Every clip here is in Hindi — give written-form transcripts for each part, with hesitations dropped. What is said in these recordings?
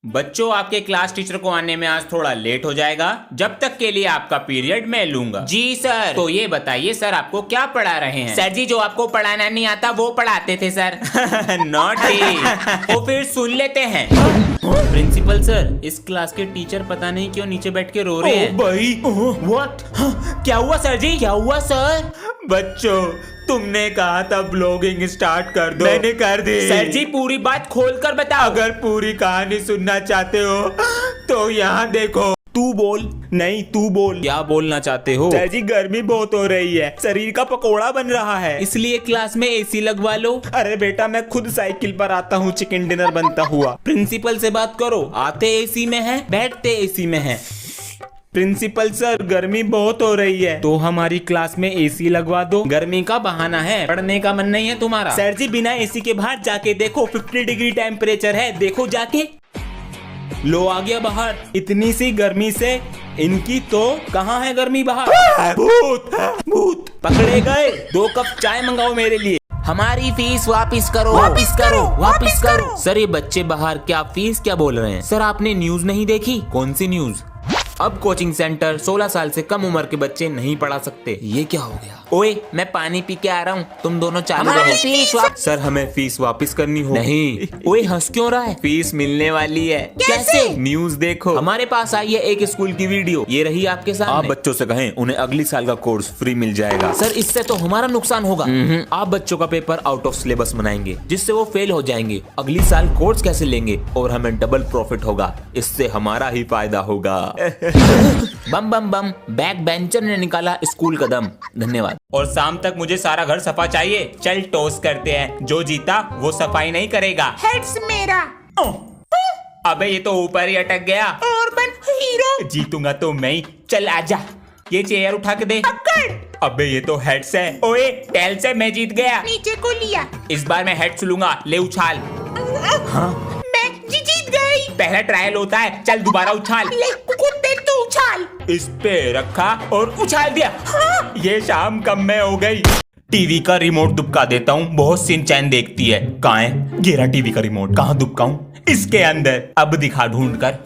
बच्चों, आपके क्लास टीचर को आने में आज थोड़ा लेट हो जाएगा। जब तक के लिए आपका पीरियड मैं लूंगा। जी सर। तो ये बताइए सर, आपको क्या पढ़ा रहे हैं? सर जी, जो आपको पढ़ाना नहीं आता वो पढ़ाते थे सर। नॉटी। तो फिर सुन लेते हैं। प्रिंसिपल सर, इस क्लास के टीचर पता नहीं क्यों नीचे बैठ के रो रहे हैं। भाई व्हाट? क्या हुआ सर जी? क्या हुआ सर? बच्चों, तुमने कहा था ब्लॉगिंग स्टार्ट कर दो, मैंने कर दी। सर जी, पूरी बात खोल कर बताओ। अगर पूरी कहानी सुनना चाहते हो तो यहाँ देखो। तू बोल। नहीं, तू बोल। क्या बोलना चाहते हो? सर जी, गर्मी बहुत हो रही है, शरीर का पकोड़ा बन रहा है, इसलिए क्लास में एसी लगवा लो। अरे बेटा, मैं खुद साइकिल पर आता हूँ चिकन डिनर बनता हुआ। प्रिंसिपल से बात करो, आते एसी में है, बैठते एसी में है। प्रिंसिपल सर, गर्मी बहुत हो रही है तो हमारी क्लास में एसी लगवा दो। गर्मी का बहाना है, पढ़ने का मन नहीं है तुम्हारा? सर जी, बिना एसी के बाहर जाके देखो, 50 डिग्री टेम्परेचर है, देखो जाके। लो आ गया बाहर। इतनी सी गर्मी से इनकी तो कहाँ है गर्मी बाहर? भूत भूत पकड़े गए। 2 कप चाय मंगाओ मेरे लिए। हमारी फीस वापस करो, वापस करो, वापस करो। सर, ये बच्चे बाहर क्या फीस क्या बोल रहे हैं? सर, आपने न्यूज नहीं देखी? कौन सी न्यूज? अब कोचिंग सेंटर 16 साल से कम उम्र के बच्चे नहीं पढ़ा सकते। ये क्या हो गया? ओए, मैं पानी पी के आ रहा हूँ, तुम दोनों चालू रहो। सर, हमें फीस वापस करनी हो। नहीं। ओए, हंस क्यों रहा है? फीस मिलने वाली है। कैसे? न्यूज देखो। हमारे पास आई है एक स्कूल की वीडियो, ये रही आपके सामने। आप बच्चों से कहें उन्हें अगली साल का कोर्स फ्री मिल जाएगा। सर, इससे तो हमारा नुकसान होगा। आप बच्चों का पेपर आउट ऑफ सिलेबस बनाएंगे, जिससे वो फेल हो जाएंगे। अगली साल कोर्स कैसे लेंगे और हमें डबल प्रॉफिट होगा, इससे हमारा ही फायदा होगा। बम बम बम, बैक बेंचर ने निकाला स्कूल कदम। धन्यवाद। और शाम तक मुझे सारा घर सफा चाहिए। चल टॉस करते हैं, जो जीता वो सफाई नहीं करेगा। हेड्स मेरा। अबे, ये तो ऊपर ही अटक गया। और बन हीरो। जीतूंगा तो मैं ही। चल आजा, ये चेयर उठा के दे। पकड़। अबे, ये तो हेड्स है। ओए, टेल से मैं जीत गया। नीचे को लिया। इस बार मैं हेड्स लूंगा। ले उछाल। हाँ? मैं जीत गई। पहला ट्रायल होता है, चल दोबारा उछाल। ले कुत्ते, तू उछाल। इस पे रखा और उछाल दिया। हाँ? ये शाम कम में हो गई। टीवी का रिमोट दुबका देता हूँ, बहुत सिंचैन देखती है। कहाँ है? गिरा टीवी का रिमोट। कहाँ दुबकाऊं? इसके अंदर। अब दिखा ढूंढ कर।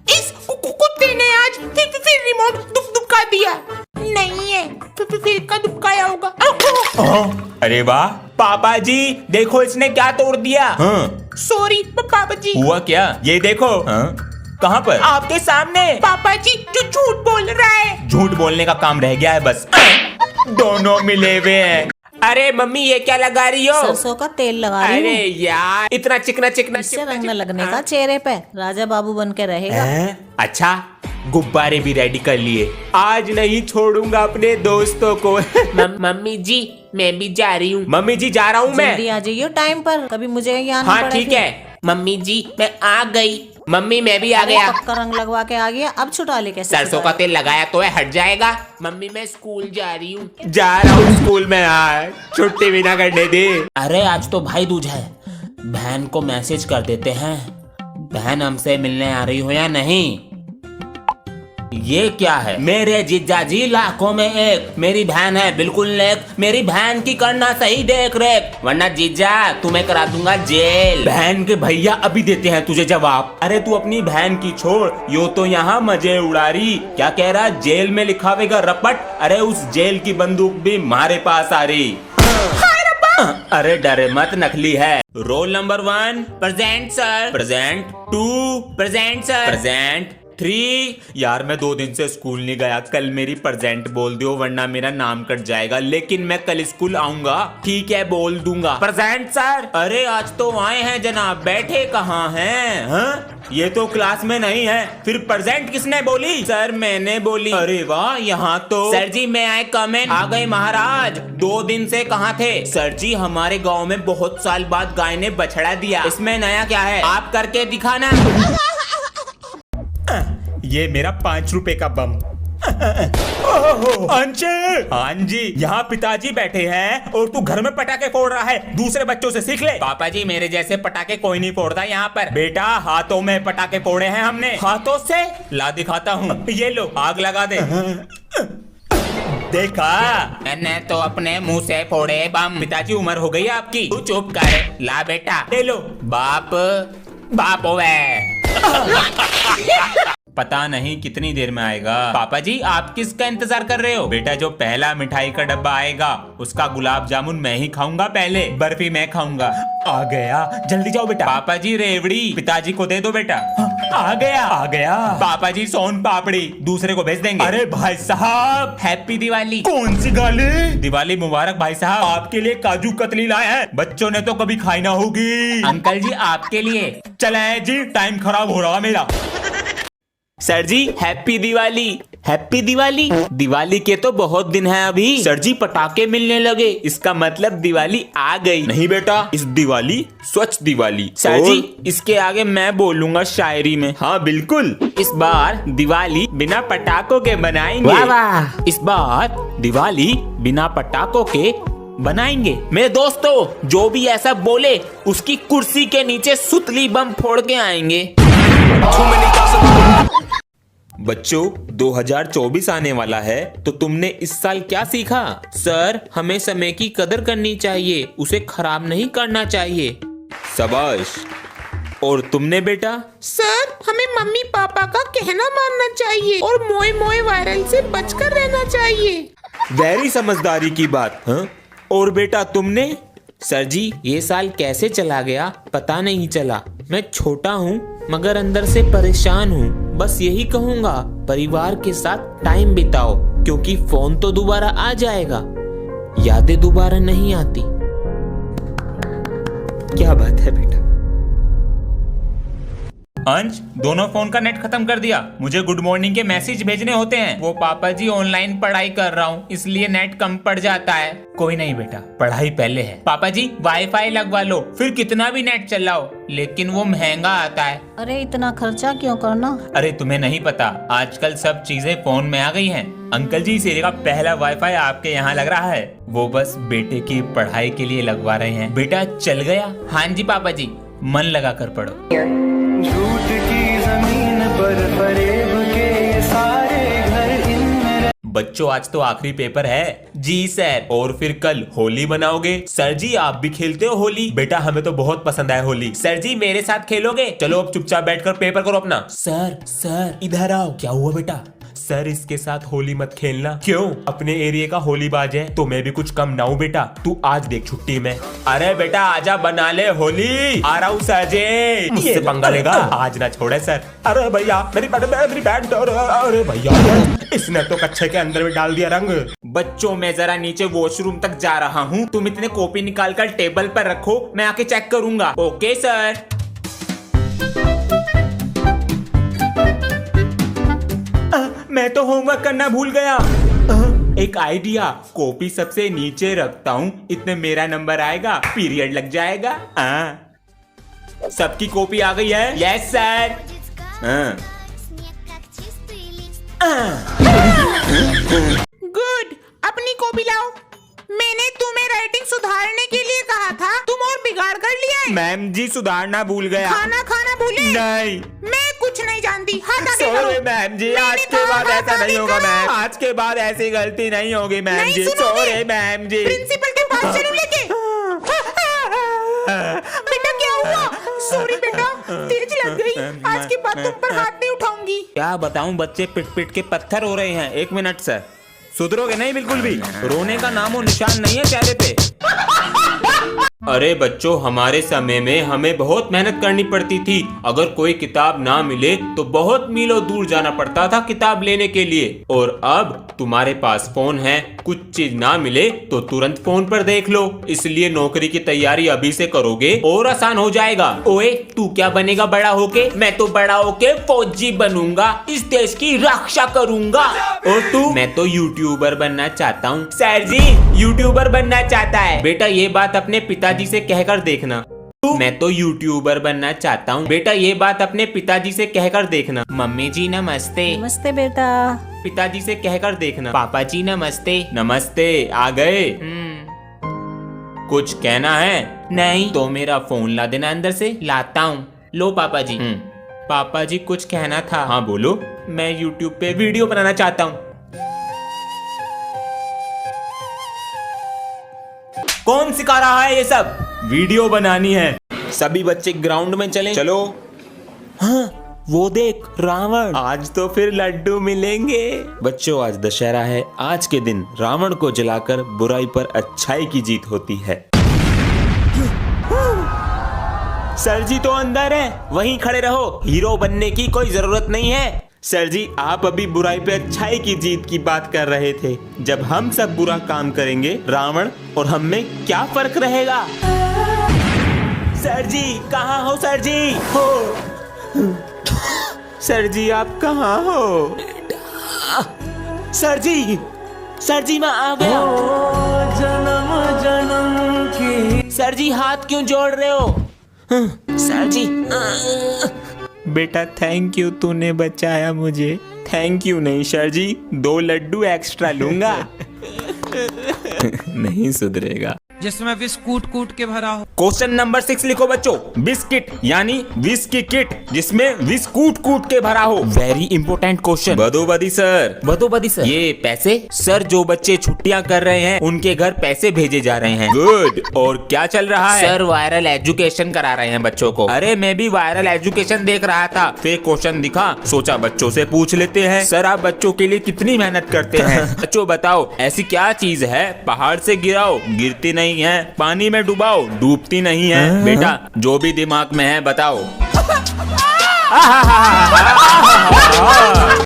इस कुत्ते ने आज फिर रिमोट दुबका दिया। नहीं है, फिर का दुबकाया होगा। अरे वाह पापा जी, देखो इसने क्या तोड़ दिया। हाँ। सॉरी पापा जी। हुआ क्या? ये देखो। हाँ? कहाँ पर? आपके सामने। पापा जी, जो झूठ बोल रहा है। झूठ बोलने का काम रह गया है बस। दोनों मिले हुए हैं। अरे मम्मी, ये क्या लगा रही हो? सरसों का तेल लगा रही अरे हूँ। यार, इतना चिकना चिकना इससे रंग न लगने का चेहरे पे, राजा बाबू बन के रहेगा। अच्छा, गुब्बारे भी रेडी कर लिए। आज नहीं छोड़ूंगा अपने दोस्तों को। मम्मी जी, मैं भी जा रही हूँ। मम्मी जी, जा रहा हूँ मैं। जल्दी आ जाइए टाइम पर, कभी मुझे यहाँ हाँ ठीक है। मम्मी जी, मैं आ गई। मम्मी, मैं भी आ गया। पक्का रंग लगवा के आ गया, अब छुटा ले कैसे? सरसों का तेल लगाया तो है, हट जाएगा। मम्मी, मैं स्कूल जा रही हूँ। जा रहा हूँ स्कूल में यार, छुट्टी भी ना करने दी। अरे आज तो भाई दूज है, बहन को मैसेज कर देते हैं। बहन हमसे मिलने आ रही हो या नहीं? ये क्या है? मेरे जीजा जी लाखों में एक, मेरी बहन है बिल्कुल नेक। मेरी बहन की करना सही देख रेख, वरना जीजा तुम्हें करा दूंगा जेल। बहन के भैया अभी देते हैं तुझे जवाब। अरे तू अपनी बहन की छोड़, यो तो यहाँ मजे उड़ा रही। क्या कह रहा? जेल में लिखावेगा रपट। अरे उस जेल की बंदूक भी हमारे पास आ रही। अरे डरे मत, नकली है। Roll number 1 present sir. Present 2 present sir. Present 3। यार, मैं 2 दिन से स्कूल नहीं गया, कल मेरी प्रेजेंट बोल दो वरना मेरा नाम कट जाएगा। लेकिन मैं कल स्कूल आऊंगा। ठीक है, बोल दूंगा। Present sir. अरे आज तो आए हैं जनाब, बैठे कहाँ हैं? हाँ? ये तो क्लास में नहीं है, फिर प्रेजेंट किसने बोली? सर, मैंने बोली। अरे वाह, यहाँ तो। सर जी, मैं आए कमेंट। आ गए महाराज। 2 दिन से कहाँ थे? सर जी, हमारे गांव में बहुत साल बाद गाय ने बछड़ा दिया, इसमें नया क्या है? आप करके दिखाना। ये मेरा 5 रुपए का बम। अंशु! हाँ जी, यहाँ पिताजी बैठे हैं और तू घर में पटाखे फोड़ रहा है। दूसरे बच्चों से सीख ले। पापा जी, मेरे जैसे पटाखे कोई नहीं फोड़ता यहाँ पर। बेटा, हाथों में पटाखे फोड़े हैं हमने। हाथों से? ला दिखाता हूँ। ये लो, आग लगा दे। देखा? मैंने तो अपने मुंह से फोड़े बम। पिताजी, उम्र हो गई आपकी, तू चुप कर। ला बेटा। ले लो। बाप होवे। पता नहीं कितनी देर में आएगा। पापा जी आप किसका इंतजार कर रहे हो? बेटा जो पहला मिठाई का डब्बा आएगा उसका गुलाब जामुन मैं ही खाऊंगा, पहले बर्फी मैं खाऊंगा। आ गया, जल्दी जाओ बेटा। पापा जी रेवड़ी पिताजी को दे दो बेटा। आ गया। पापा जी सोन पापड़ी दूसरे को भेज देंगे। अरे भाई साहब हैप्पी दिवाली। कौन सी गाली? दिवाली मुबारक भाई साहब। आपके लिए काजू कतली लाया है, बच्चों ने तो कभी खाई ना होगी। अंकल जी आपके लिए। चले जी, टाइम खराब हो रहा मेरा। सर जी हैप्पी दिवाली। हैप्पी दिवाली? दिवाली के तो बहुत दिन है अभी। सर जी पटाखे मिलने लगे, इसका मतलब दिवाली आ गई। नहीं बेटा, इस दिवाली स्वच्छ दिवाली। सर जी इसके आगे मैं बोलूंगा शायरी में। हाँ बिल्कुल। इस बार दिवाली बिना पटाखों के बनाएंगे। वाह वाह। इस बार दिवाली बिना पटाखों के बनाएंगे। मेरे दोस्तों जो भी ऐसा बोले उसकी कुर्सी के नीचे सुतली बम फोड़ के आएंगे। बच्चों 2024 आने वाला है, तो तुमने इस साल क्या सीखा? सर हमें समय की कदर करनी चाहिए, उसे खराब नहीं करना चाहिए। शाबाश। और तुमने बेटा? सर हमें मम्मी पापा का कहना मानना चाहिए और मोए मोए वायरल से बचकर रहना चाहिए। वेरी समझदारी की बात। हाँ? और बेटा तुमने? सर जी ये साल कैसे चला गया पता नहीं चला। मैं छोटा हूँ मगर अंदर से परेशान हूँ। बस यही कहूँगा परिवार के साथ टाइम बिताओ, क्योंकि फोन तो दोबारा आ जाएगा, यादें दोबारा नहीं आती। क्या बात है बेटा। अंश दोनों फोन का नेट खत्म कर दिया। मुझे गुड मॉर्निंग के मैसेज भेजने होते हैं। वो पापा जी ऑनलाइन पढ़ाई कर रहा हूँ इसलिए नेट कम पड़ जाता है। कोई नहीं बेटा, पढ़ाई पहले है। पापा जी वाईफाई लगवा लो, फिर कितना भी नेट चलाओ, लेकिन वो महंगा आता है। अरे इतना खर्चा क्यों करना? अरे तुम्हें नहीं पता, आजकल सब चीजें फोन में आ गई हैं। अंकल जी इस एरिया का पहला वाईफाई आपके यहाँ लग रहा है। वो बस बेटे की पढ़ाई के लिए लगवा रहे हैं। बेटा चल गया? हाँ जी पापा जी, मन लगा कर पढ़ो। झूठ की जमीन पर फरेब के सारे घर इनमें। बच्चों आज तो आखिरी पेपर है। जी सर। और फिर कल होली मनाओगे? सर जी आप भी खेलते हो होली? बेटा हमें तो बहुत पसंद है होली। सर जी मेरे साथ खेलोगे? चलो अब चुपचाप बैठकर पेपर करो अपना। सर इधर आओ। क्या हुआ बेटा? सर इसके साथ होली मत खेलना। क्यों? अपने एरिया का होली बाज है तो मैं भी कुछ कम ना हूं बेटा। तू आज देख छुट्टी में। अरे बेटा आजा बना ले होली। आ रहा हूँ सर जी। मुझसे पंगा लेगा? आज ना छोड़े सर। अरे भैया मेरी बैट। अरे भैया इसने तो कच्छे के अंदर में डाल दिया रंग। बच्चों मैं जरा नीचे वॉशरूम तक जा रहा हूँ, तुम इतने कॉपी निकाल कर टेबल पर रखो, मैं आके चेक करूंगा। Okay sir. मैं तो होमवर्क करना भूल गया। एक आइडिया, कॉपी सबसे नीचे रखता हूँ, इतने मेरा नंबर आएगा, पीरियड लग जाएगा। सबकी कॉपी आ गई है? Yes sir. गुड, अपनी कॉपी लाओ। मैंने तुम्हें राइटिंग सुधारने के लिए कहा था, तुम और बिगाड़ कर लिया है। मैम जी सुधारना भूल गया। खाना भूले? नहीं मैं कुछ नहीं जानती। हाथ आगे करो। सॉरी मैम जी, मैंने आज के कहा बाद हाथ ऐसा आगे नहीं होगा करो। मैम। आज के बाद ऐसी गलती नहीं होगी मैम नहीं जी। सुनोगे? सॉरी मैम जी। प्रिंसिपल के पास चलूं लेके? बेटा क्या हुआ? सॉरी बेटा, तेज लग गई। आज के बाद तुम पर हाथ नहीं उठाऊंगी। क्या बताऊं, बच्चे पिट पिट के पत्थर हो रहे हैं। एक मिनट सर, सुधरोगे नहीं बिल्कुल भी? रोने का नामो निशान नहीं है चेहरे पे। अरे बच्चों हमारे समय में हमें बहुत मेहनत करनी पड़ती थी। अगर कोई किताब ना मिले तो बहुत मीलों दूर जाना पड़ता था किताब लेने के लिए। और अब तुम्हारे पास फोन है, कुछ चीज ना मिले तो तुरंत फोन पर देख लो। इसलिए नौकरी की तैयारी अभी से करोगे और आसान हो जाएगा। ओए तू क्या बनेगा बड़ा होके? मैं तो बड़ा होके फौजी बनूंगा, इस देश की रक्षा करूंगा। और तू? मैं तो यूट्यूबर बनना चाहता हूँ। सर जी यूट्यूबर बनना चाहता है? बेटा ये बात अपने पिताजी से कहकर देखना। मैं तो यूट्यूबर बनना चाहता हूँ। बेटा ये बात अपने पिताजी से कहकर देखना। मम्मी जी नमस्ते। नमस्ते बेटा। पिताजी से कहकर देखना। पापा जी नमस्ते। नमस्ते, आ गए? कुछ कहना है? नहीं तो मेरा फोन ला देना अंदर से। लाता हूँ। लो पापा जी। पापा जी कुछ कहना था। हाँ बोलो। मैं यूट्यूब पे वीडियो बनाना चाहता हूँ। कौन सिखा रहा है ये सब? वीडियो बनानी है। सभी बच्चे ग्राउंड में चलें। चलो। हाँ वो देख रावण। आज तो फिर लड्डू मिलेंगे। बच्चों आज दशहरा है। आज के दिन रावण को जलाकर बुराई पर अच्छाई की जीत होती है। सर जी तो अंदर है, वहीं खड़े रहो। हीरो बनने की कोई जरूरत नहीं है। सर जी आप अभी बुराई पे अच्छाई की जीत की बात कर रहे थे। जब हम सब बुरा काम करेंगे रावण और हम में क्या फर्क रहेगा? सर जी कहाँ हो? सर जी हो। सर जी आप कहाँ हो? सर जी मैं आ गया। जन्म जन्म की सर जी हाथ क्यों जोड़ रहे हो? सर जी बेटा थैंक यू, तूने बचाया मुझे। थैंक यू नहीं सर जी, 2 लड्डू एक्स्ट्रा लूंगा। नहीं सुधरेगा। जिसमें विष कूट कूट के भरा हो। क्वेश्चन नंबर 6 लिखो बच्चों। बिस्किट यानी विष की किट जिसमें विष कूट कूट के भरा हो। Very important question. बदोबदी सर। बदोबदी सर। ये पैसे सर जो बच्चे छुट्टियां कर रहे हैं उनके घर पैसे भेजे जा रहे हैं। गुड। और क्या चल रहा है? सर वायरल एजुकेशन करा रहे हैं बच्चों को। अरे मैं भी वायरल एजुकेशन देख रहा था, फिर क्वेश्चन दिखा, सोचा बच्चों से पूछ लेते हैं। सर आप बच्चों के लिए कितनी मेहनत करते हैं? बच्चों बताओ ऐसी क्या चीज है पहाड़ से गिराओ गिरती नहीं है, पानी में डुबाओ डूबती नहीं है? बेटा जो भी दिमाग में है बताओ।